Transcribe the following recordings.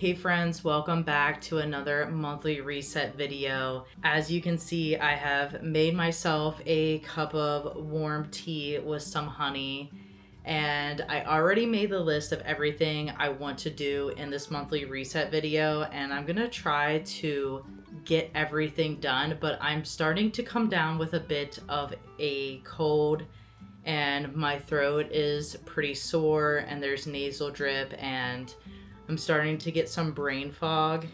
Hey friends, welcome back to another monthly reset video. As you can see, I have made myself a cup of warm tea with some honey, and I already made the list of everything I want to do in this monthly reset video, and I'm gonna try to get everything done, but I'm starting to come down with a bit of a cold and my throat is pretty sore and there's nasal drip and I'm starting to get some brain fog,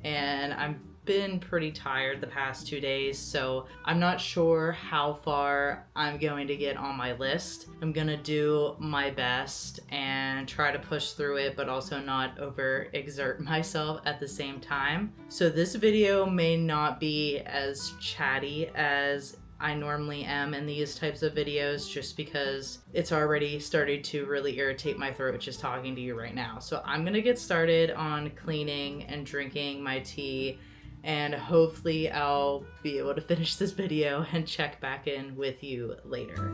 and I've been pretty tired the past 2 days, so I'm not sure how far I'm going to get on my list. I'm gonna do my best and try to push through it, but also not overexert myself at the same time. So this video may not be as chatty as I normally am in these types of videos, just because it's already started to really irritate my throat just talking to you right now. So I'm gonna get started on cleaning and drinking my tea, and hopefully I'll be able to finish this video and check back in with you later.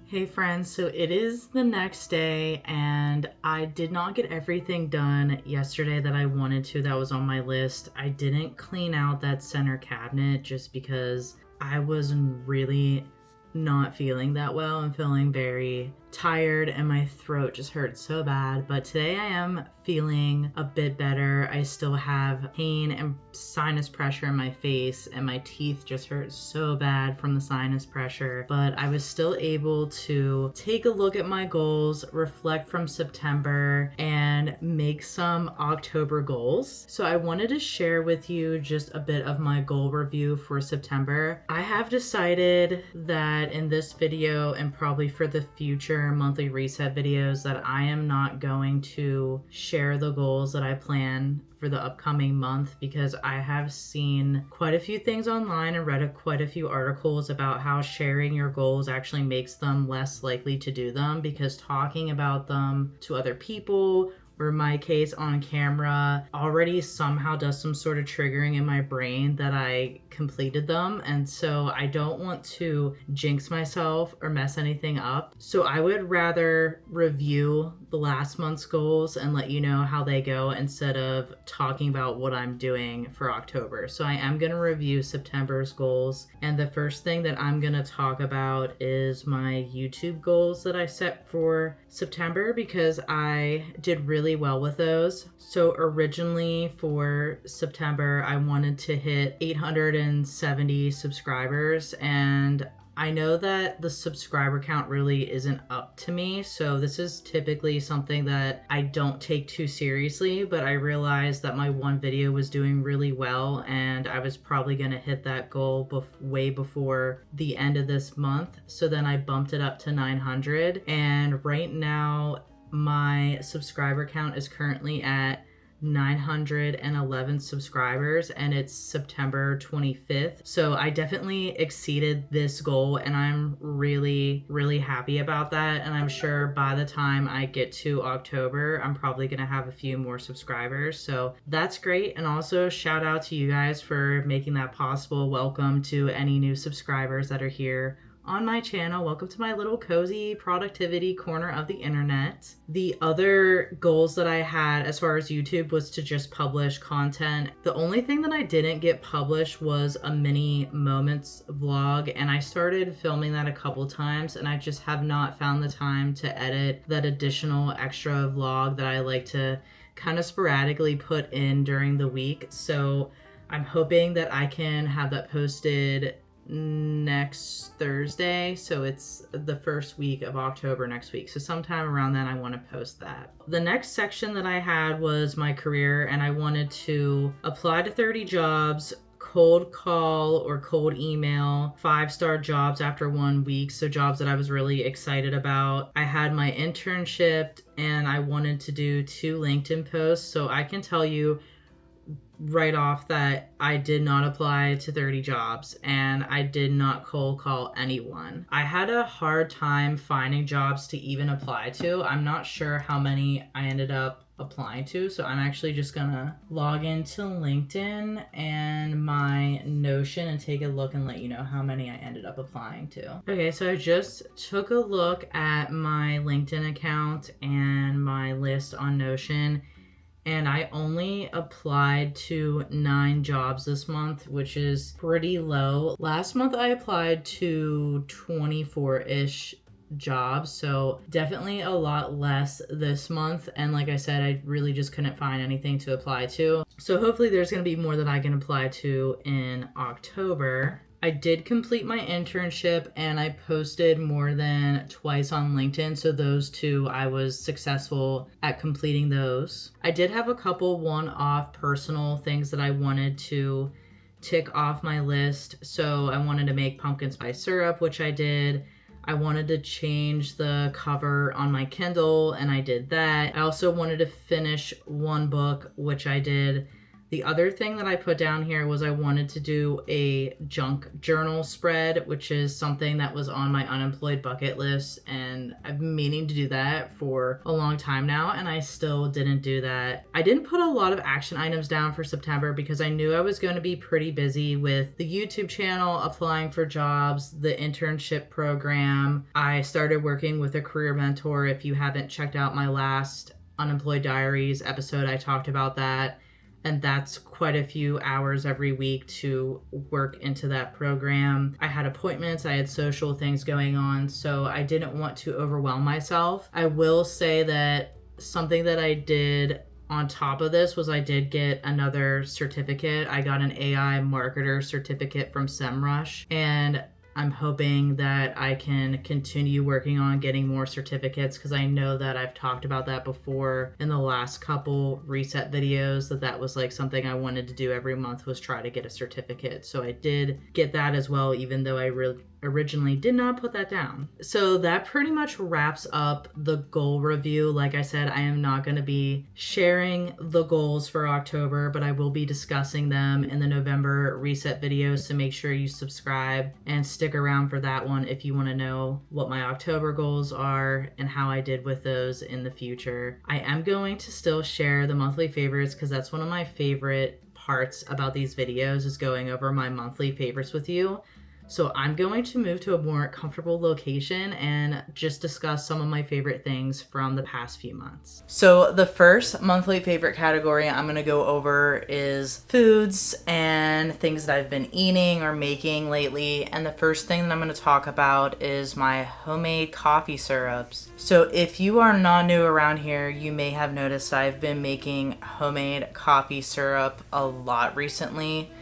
Hey friends, so it is the next day and I did not get everything done yesterday that I wanted to that was on my list. I didn't clean out that center cabinet just because I was really not feeling that well. I'm feeling very tired and my throat just hurts so bad, but today I am feeling a bit better. I still have pain and sinus pressure in my face and my teeth just hurt so bad from the sinus pressure, but I was still able to take a look at my goals, reflect from September, and make some October goals. So I wanted to share with you just a bit of my goal review for September. I have decided that in this video and probably for the future monthly reset videos that I am not going to share the goals that I plan for the upcoming month, because I have seen quite a few things online and read quite a few articles about how sharing your goals actually makes them less likely to do them, because talking about them to other people, or in my case on camera, already somehow does some sort of triggering in my brain that I completed them. And so I don't want to jinx myself or mess anything up. So I would rather review the last month's goals and let you know how they go instead of talking about what I'm doing for October. So I am going to review September's goals. And the first thing that I'm going to talk about is my YouTube goals that I set for September, because I did really well with those. So originally for September, I wanted to hit 870 subscribers, and I know that the subscriber count really isn't up to me, so this is typically something that I don't take too seriously, but I realized that my one video was doing really well and I was probably going to hit that goal way before the end of this month. So then I bumped it up to 900, and right now my subscriber count is currently at 911 subscribers, and it's September 25th. So I definitely exceeded this goal, and I'm really happy about that. And I'm sure by the time I get to October, I'm probably gonna have a few more subscribers. So that's great. And also shout out to you guys for making that possible. Welcome to any new subscribers that are here on my channel. Welcome to my little cozy productivity corner of the internet. The other goals that I had as far as YouTube was to just publish content. The only thing that I didn't get published was a mini moments vlog, and I started filming that a couple times, and I just have not found the time to edit that additional extra vlog that I like to kind of sporadically put in during the week. So I'm hoping that I can have that posted next Thursday, so it's the first week of October next week, so sometime around then I want to post that. The next section that I had was my career, and I wanted to apply to 30 jobs, cold call or cold email 5-star jobs after 1 week. So jobs that I was really excited about. I had my internship and I wanted to do 2 LinkedIn posts. So I can tell you right off that I did not apply to 30 jobs and I did not cold call anyone. I had a hard time finding jobs to even apply to. I'm not sure how many I ended up applying to, so I'm actually just gonna log into LinkedIn and my Notion and take a look and let you know how many I ended up applying to. Okay, so I just took a look at my LinkedIn account and my list on Notion, and I only applied to 9 jobs this month, which is pretty low. Last month I applied to 24-ish jobs, so definitely a lot less this month. And like I said, I really just couldn't find anything to apply to. So hopefully there's going to be more that I can apply to in October. I did complete my internship and I posted more than twice on LinkedIn. So those 2, I was successful at completing those. I did have a couple one-off personal things that I wanted to tick off my list. So I wanted to make pumpkin spice syrup, which I did. I wanted to change the cover on my Kindle, and I did that. I also wanted to finish 1 book, which I did. The other thing that I put down here was I wanted to do a junk journal spread, which is something that was on my unemployed bucket list, and I've been meaning to do that for a long time now, and I still didn't do that. I didn't put a lot of action items down for September because I knew I was going to be pretty busy with the YouTube channel, applying for jobs, the internship program. I started working with a career mentor. If you haven't checked out my last Unemployed Diaries episode, I talked about that. And that's quite a few hours every week to work into that program. I had appointments, I had social things going on, so I didn't want to overwhelm myself. I will say that something that I did on top of this was I did get another certificate. I got an AI marketer certificate from SEMrush, and I'm hoping that I can continue working on getting more certificates because I know that I've talked about that before in the last couple reset videos, that was like something I wanted to do every month, was try to get a certificate. So I did get that as well, even though I originally did not put that down. So that pretty much wraps up the goal review. Like I said, I am not going to be sharing the goals for October, but I will be discussing them in the November reset video. So make sure you subscribe and stick around for that one if you want to know what my October goals are and how I did with those in the future. I am going to still share the monthly favorites because that's one of my favorite parts about these videos, is going over my monthly favorites with you. So I'm going to move to a more comfortable location and just discuss some of my favorite things from the past few months. So the first monthly favorite category I'm going to go over is foods and things that I've been eating or making lately. And the first thing that I'm going to talk about is my homemade coffee syrups. So if you are not new around here, you may have noticed I've been making homemade coffee syrup a lot recently.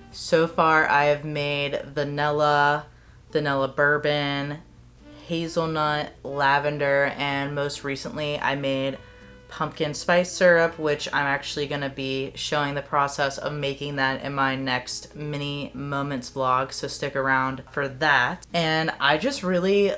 So far, I have made vanilla bourbon, hazelnut, lavender, and most recently I made pumpkin spice syrup, which I'm actually going to be showing the process of making that in my next mini moments vlog, so stick around for that. And I just really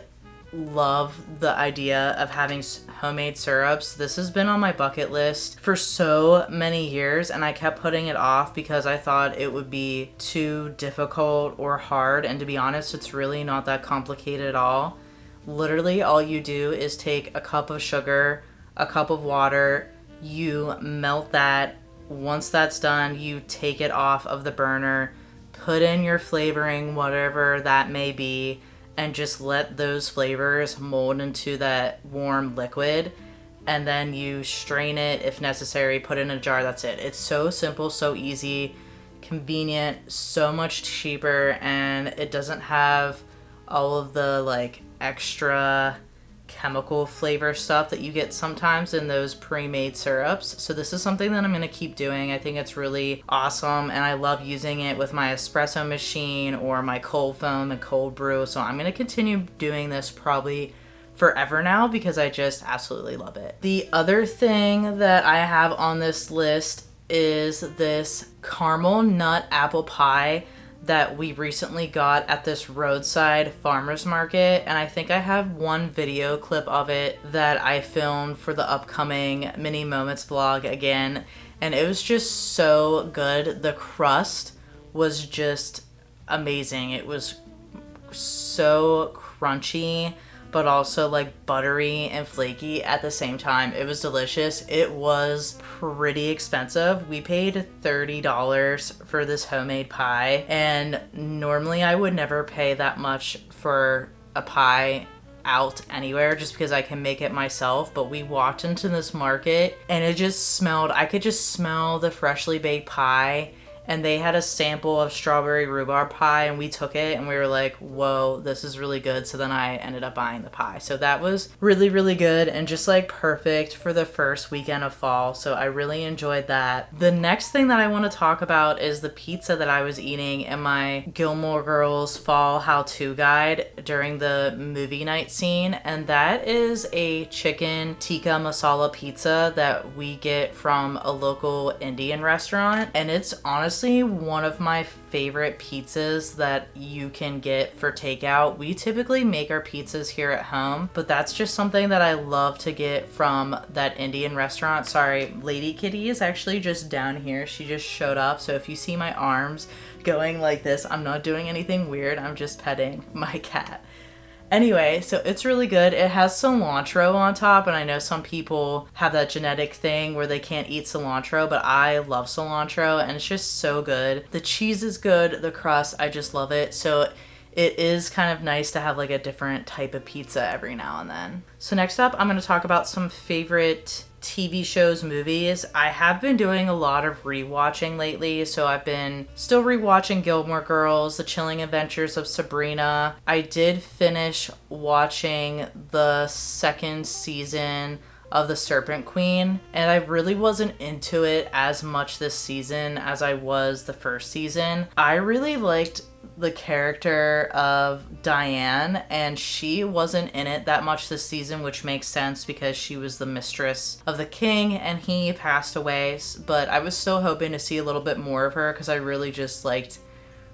love the idea of having homemade syrups. This has been on my bucket list for so many years, and I kept putting it off because I thought it would be too difficult or hard, and to be honest, it's really not that complicated at all. Literally all you do is take a cup of sugar, a cup of water, you melt that. Once that's done, you take it off of the burner, put in your flavoring, whatever that may be, and just let those flavors mold into that warm liquid. And then you strain it if necessary, put it in a jar, that's it. It's so simple, so easy, convenient, so much cheaper, and it doesn't have all of the like extra chemical flavor stuff that you get sometimes in those pre-made syrups. So this is something that I'm going to keep doing. I think it's really awesome, and I love using it with my espresso machine or my cold foam and cold brew. So I'm going to continue doing this probably forever now because I just absolutely love it. The other thing that I have on this list is this caramel nut apple pie that we recently got at this roadside farmer's market, and I think I have one video clip of it that I filmed for the upcoming Mini Moments vlog again, and it was just so good. The crust was just amazing. It was so crunchy, but also like buttery and flaky at the same time. It was delicious. It was pretty expensive. We paid $30 for this homemade pie, and normally I would never pay that much for a pie out anywhere just because I can make it myself. But we walked into this market and it just smelled, I could just smell the freshly baked pie. And they had a sample of strawberry rhubarb pie, and we took it and we were like, whoa, this is really good. So then I ended up buying the pie. So that was really, really good and just like perfect for the first weekend of fall. So I really enjoyed that. The next thing that I want to talk about is the pizza that I was eating in my Gilmore Girls fall how-to guide during the movie night scene. And that is a chicken tikka masala pizza that we get from a local Indian restaurant. And it's honestly one of my favorite pizzas that you can get for takeout. We typically make our pizzas here at home, but that's just something that I love to get from that Indian restaurant. Sorry, Lady Kitty is actually just down here. She just showed up. So if you see my arms going like this, I'm not doing anything weird. I'm just petting my cat. Anyway, so it's really good. It has cilantro on top, and I know some people have that genetic thing where they can't eat cilantro, but I love cilantro, and it's just so good. The cheese is good, the crust, I just love it. So it is kind of nice to have like a different type of pizza every now and then. So next up, I'm going to talk about some favorite TV shows, movies. I have been doing a lot of rewatching lately, so I've been still rewatching Gilmore Girls, The Chilling Adventures of Sabrina. I did finish watching the second season of The Serpent Queen, and I really wasn't into it as much this season as I was the first season. I really liked the character of Diane, and she wasn't in it that much this season, which makes sense because she was the mistress of the king and he passed away. But I was still hoping to see a little bit more of her because I really just liked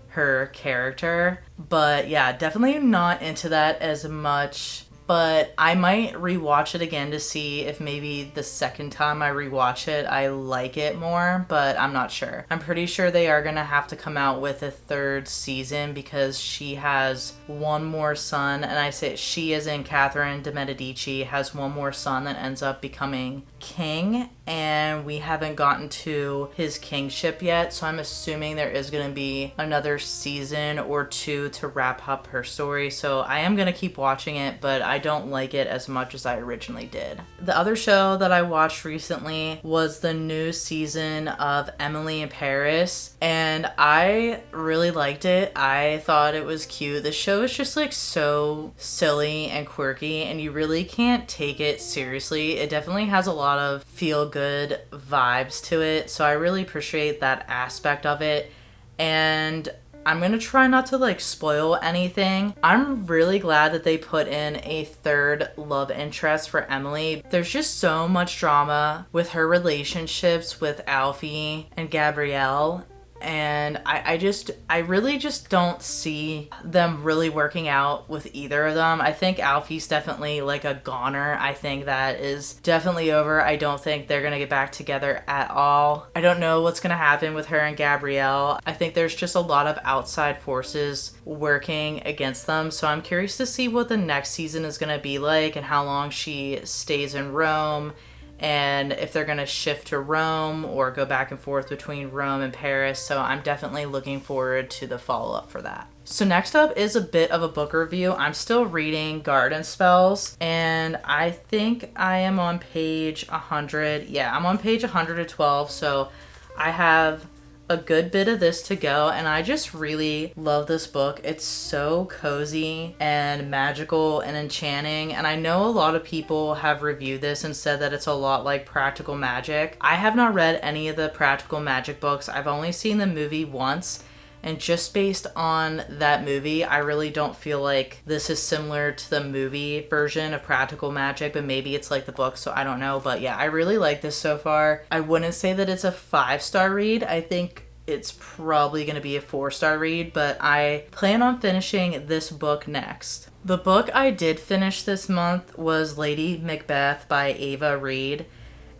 her character. But yeah, definitely not into that as much. But I might rewatch it again to see if maybe the second time I rewatch it, I like it more, but I'm not sure. I'm pretty sure they are gonna have to come out with a third season because she has one more son, and I say she as in Catherine de Medici has one more son that ends up becoming king, and we haven't gotten to his kingship yet, so I'm assuming there is gonna be another season or two to wrap up her story. So I am gonna keep watching it, but I don't like it as much as I originally did. The other show that I watched recently was the new season of Emily in Paris, and I really liked it. I thought it was cute. The show is just like so silly and quirky, and you really can't take it seriously. It definitely has a lot of feel-good vibes to it, so I really appreciate that aspect of it. And I'm gonna try not to like spoil anything. I'm really glad that they put in a third love interest for Emily. There's just so much drama with her relationships with Alfie and Gabrielle, and I really just don't see them really working out with either of them. I think Alfie's definitely like a goner. I think that is definitely over. I don't think they're gonna get back together at all. I don't know what's gonna happen with her and Gabrielle. I think there's just a lot of outside forces working against them, so I'm curious to see what the next season is gonna be like and how long she stays in Rome, and if they're going to shift to Rome or go back and forth between Rome and Paris. So I'm definitely looking forward to the follow-up for that. So next up is a bit of a book review. I'm still reading Garden Spells, and I think I am on page 100. Yeah, I'm on page 112, so I have a good bit of this to go, and I just really love this book. It's so cozy and magical and enchanting, and I know a lot of people have reviewed this and said that it's a lot like Practical Magic. I have not read any of the Practical Magic books. I've only seen the movie once, And just based on that movie, I really don't feel like this is similar to the movie version of Practical Magic, but maybe it's like the book, so I don't know. But yeah, I really like this so far. I wouldn't say that it's a 5-star read. I think it's probably going to be a 4-star read, but I plan on finishing this book next. The book I did finish this month was Lady Macbeth by Ava Reid,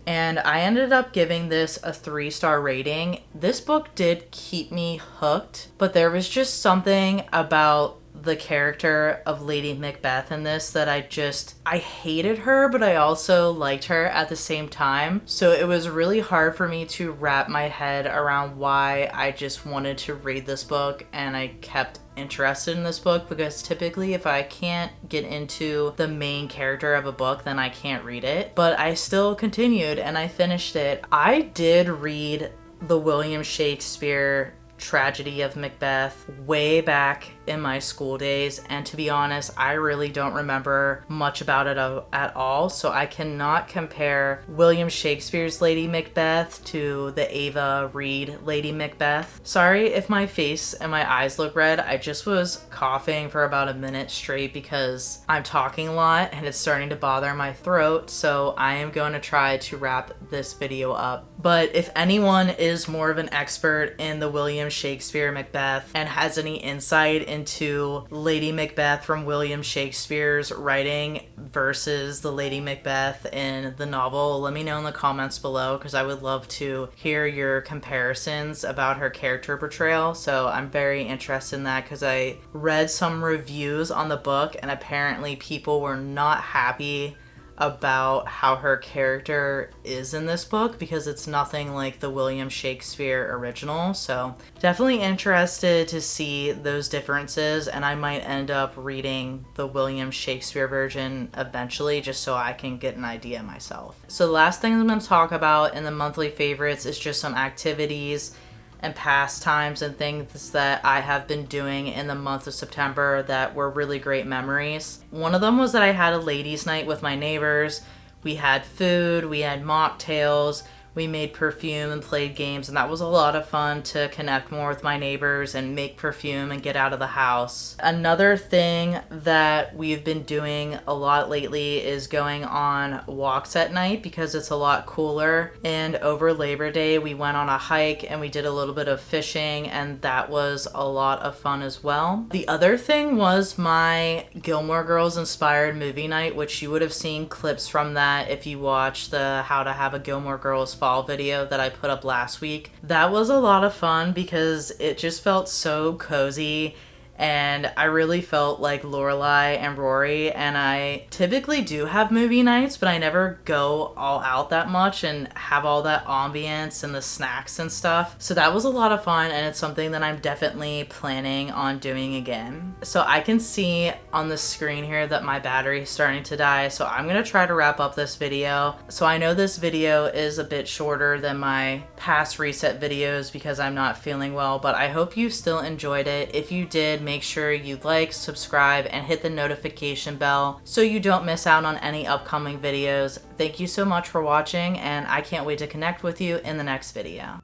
and I ended up giving this a 3-star rating. This book did keep me hooked, but there was just something about the character of Lady Macbeth in this that I hated her, but I also liked her at the same time. So it was really hard for me to wrap my head around why I just wanted to read this book, and I kept interested in this book, because typically if I can't get into the main character of a book, then I can't read it. But I still continued and I finished it. I did read the William Shakespeare tragedy of Macbeth way back in my school days, and to be honest, I really don't remember much about it at all, so I cannot compare William Shakespeare's Lady Macbeth to the Ava Reid Lady Macbeth. Sorry if my face and my eyes look red. I just was coughing for about a minute straight because I'm talking a lot and it's starting to bother my throat, so I am going to try to wrap this video up. But if anyone is more of an expert in the William Shakespeare Macbeth and has any insight into Lady Macbeth from William Shakespeare's writing versus the Lady Macbeth in the novel, let me know in the comments below, because I would love to hear your comparisons about her character portrayal. So I'm very interested in that, because I read some reviews on the book and apparently people were not happy about how her character is in this book, because it's nothing like the William Shakespeare original. So definitely interested to see those differences, and I might end up reading the William Shakespeare version eventually just so I can get an idea myself. So the last thing I'm going to talk about in the monthly favorites is just some activities and pastimes and things that I have been doing in the month of September that were really great memories. One of them was that I had a ladies' night with my neighbors. We had food, we had mocktails, we made perfume and played games, and that was a lot of fun to connect more with my neighbors and make perfume and get out of the house. Another thing that we've been doing a lot lately is going on walks at night, because it's a lot cooler. And over Labor Day, we went on a hike and we did a little bit of fishing, and that was a lot of fun as well. The other thing was my Gilmore Girls inspired movie night, which you would have seen clips from that if you watched the How to Have a Gilmore Girls fall video that I put up last week. That was a lot of fun because it just felt so cozy, and I really felt like Lorelai and Rory. And I typically do have movie nights, but I never go all out that much and have all that ambience and the snacks and stuff. So that was a lot of fun, and it's something that I'm definitely planning on doing again. So I can see on the screen here that my battery is starting to die, so I'm gonna try to wrap up this video. So I know this video is a bit shorter than my past reset videos because I'm not feeling well, but I hope you still enjoyed it. If you did, make sure you like, subscribe, and hit the notification bell so you don't miss out on any upcoming videos. Thank you so much for watching, and I can't wait to connect with you in the next video.